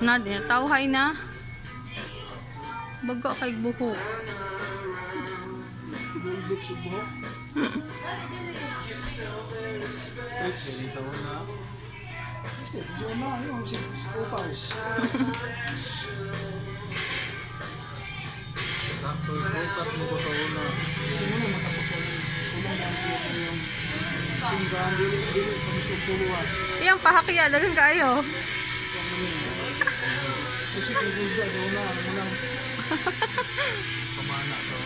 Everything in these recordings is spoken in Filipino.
Na din, tawhay na. Baga kay buhok. Bulbit sa buhok. Straight din sa una. Straight sa una, yung si Upaw. Sakto, cut mo ko sa una. Ito muna matapos sa unang dahil yung singgahan dili sa gusto puluhan. Iyang pahakya, dagan kayo. Kasi kung gusto na una, walang pamana to.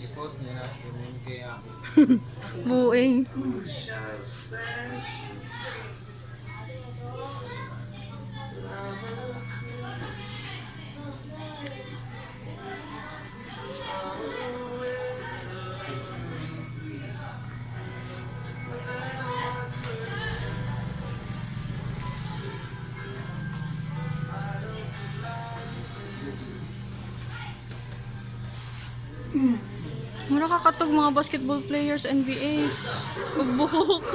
I-post niya na yung kaya Buing. Mura kakatog mga basketball players NBA. Pagbuhok.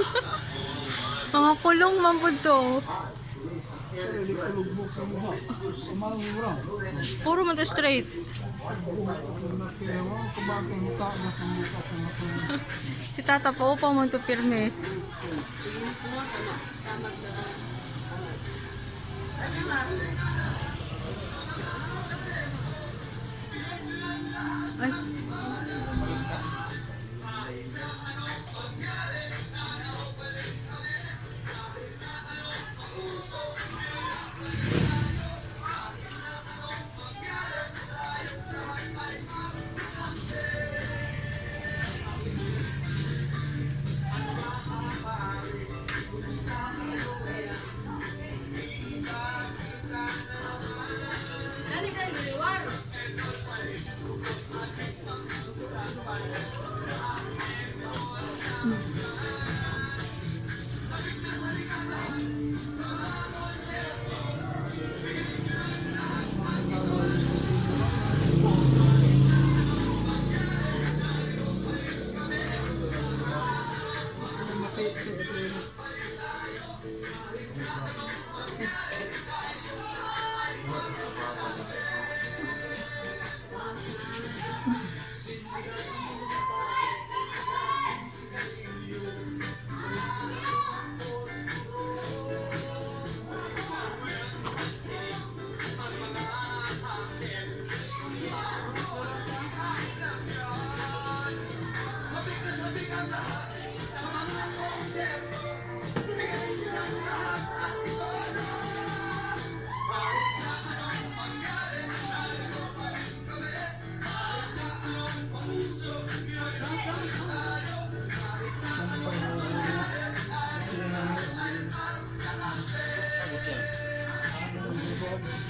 Mga kulong man po to. Puro man to straight. Si tata pa upa man to pirme. Ay.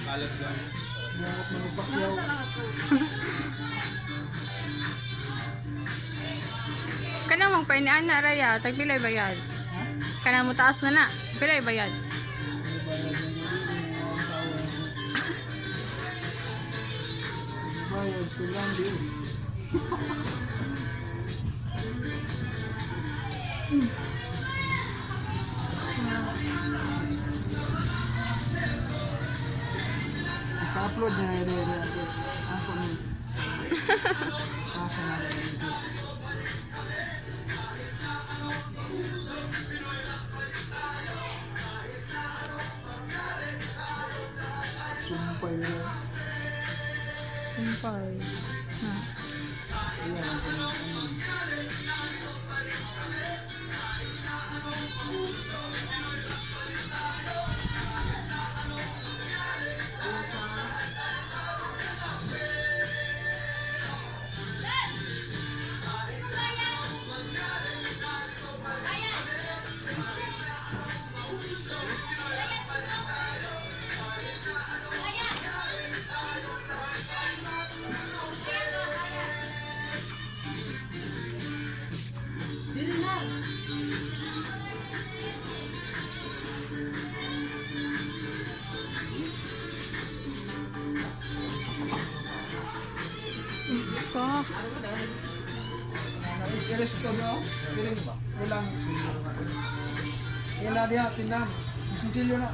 Kalat lang. Kanang magpainaan na raya, tagpilay bayad. Kanang mo taas na na, pilay bayad. Bayad ko lang din. Upload na rin ako ni. Asa na rin. Kumpay na yan. Kumpay. Ha. Ayan, ang pinag-ano. Ka. Iris ko no? Iris ba? Ilang? Ilan dia tindan. Sinsilyo na.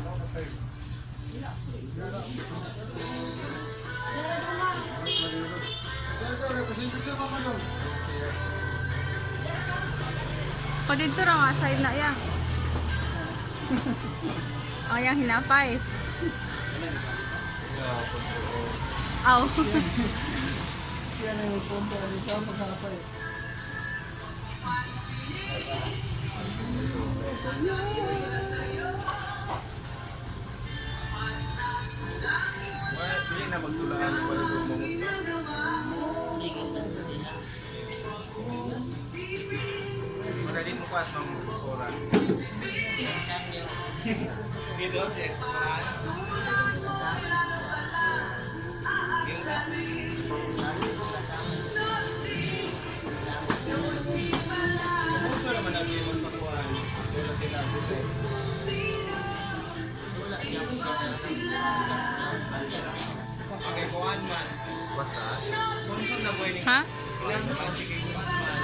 O dito ra nga side na ya. O yang hinapay. Aw. Yan ay punto dito pagkakapay. Hindi na magtulaan ng palibog mo. Magaling mo pas ng oras. Dito si Ekman. Yung sa gusto naman natin yung magpakuhan. Wala sila. Okay, kuhan man. Basta? Sunsun na boy ni. Ha? Ilan na pala sige kuhan man.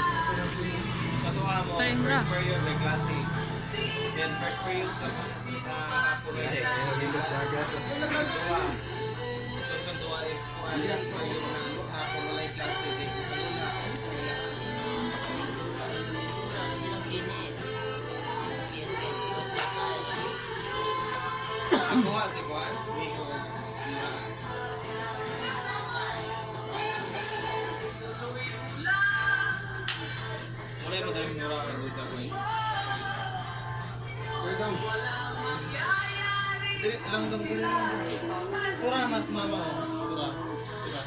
Patuha mo, Parinda. first period may klase. Then first period sa kapurete. Sunsun tuwa is kuhan. Last period na hapon wala yung klase. Ang kuha si kuhan. Miko. Mulai madaling mura ang gusto ko eh. Dili lang dong dili lang. Pura mas mama oh. Pura. Pura.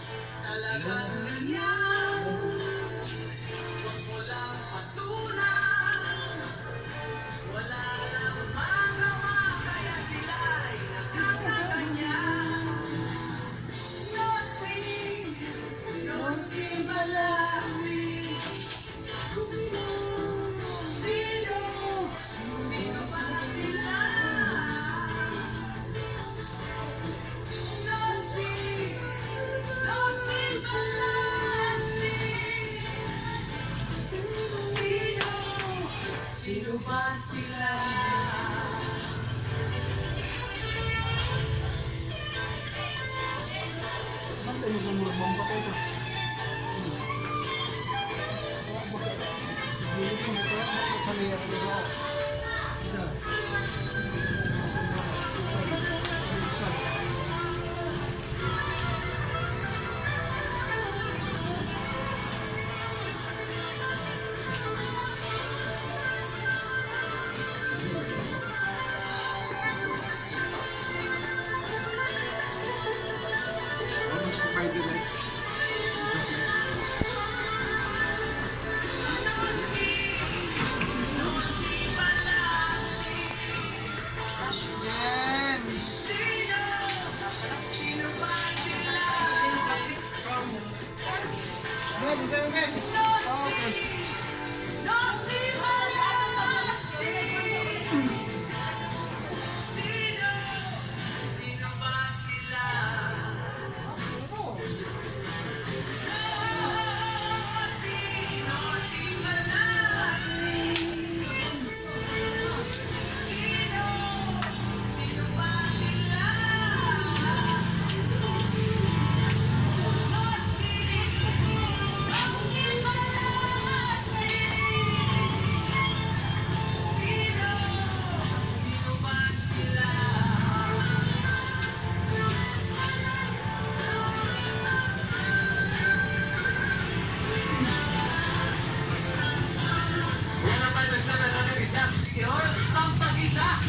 Excelsior Sampaguita.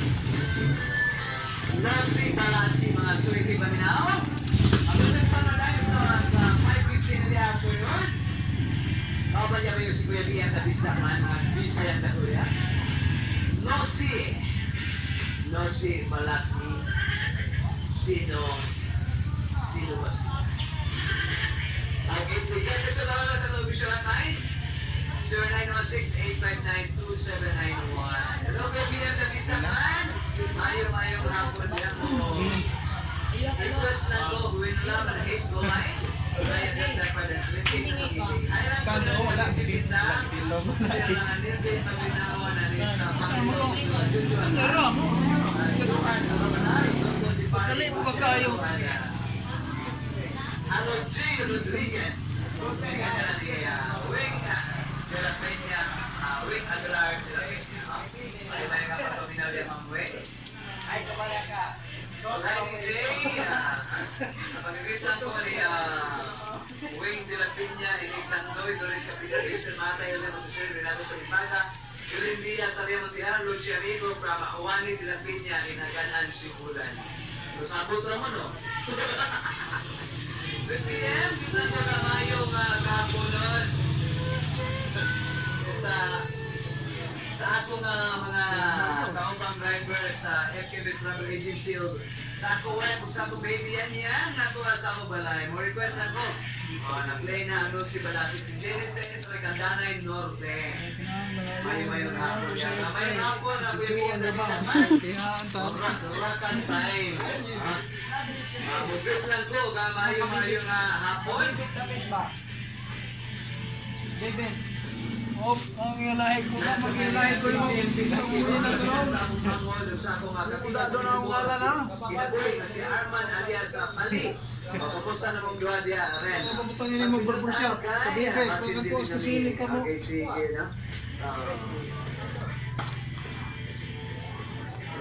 Nasi Talasi mga suwiti Baminaw. Ang nagsama namin sa oras na 5:15 in the afternoon. Kabalya mo yung si Kuya BM na bisakman, mga bisaya na kuya. Nosi Malasmi. Sino ba siya? Okay, sige. Kasi naman na sa television line. 0906-859-2791. Hello, Kuya BM na bisakman. Mayong hapon yan mo. Request na ko, buwin na lang ang 8 go line. Kaya din tayo pa din. Stand o, wala. Hindi lang. Sir na anil din pag-ginawa na rin sa Panginoon. Dali po ka kayo. Ano, G. Rodriguez. Wing de la Peña. Wing Aguilar de la Peña. May ka pa paminaw din ang Wing. Ay, kapala ka. Hi, DJ. Napagagritan ko ni Wing de la Peña, Inig Sandoy, Doris Capilla, Cristian Mata, Elena Montesor, Renato Solipaga, Julen Díaz, Saria Montijar, Lucia Amigo, Prama Juani de la Peña, Inaganan, Simulan. Sabot naman, no? 10 p.m., kita ko na mayong kapunan sa akong mga kaumpang driver sa FKB Travel Agency o sa ako web, sa ako baby yan nga ko sa ako balay. Mo request na ko. Na-play na ano si Balasit si Dennis Recandanay Norte. Mayo hapon yan. Mayo hapon na ko yung na sa Orakan time. Mugit lang ko, mayo na hapon. David. Off, ang ilahe ko na, mag-ilahe ko yung isang muli na doon. Doon ang ngala na. Kinabuhi na si Arman alias Mali. Mapupusan na mong gawa diya, Ren. Pagkabutan yun yung mag-barbershop. Kabibay, pagkan ko, kasili ka mo. Okay, sige na.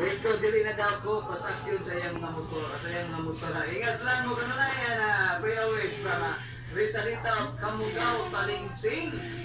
Rito, dili na daw ko, pasak yun sa iyang mga motor. Sa iyang mga motor na. Ingas lang mo, gano'n na yan, Pre-Always, para Rizalita, Kamugaw, Talingting.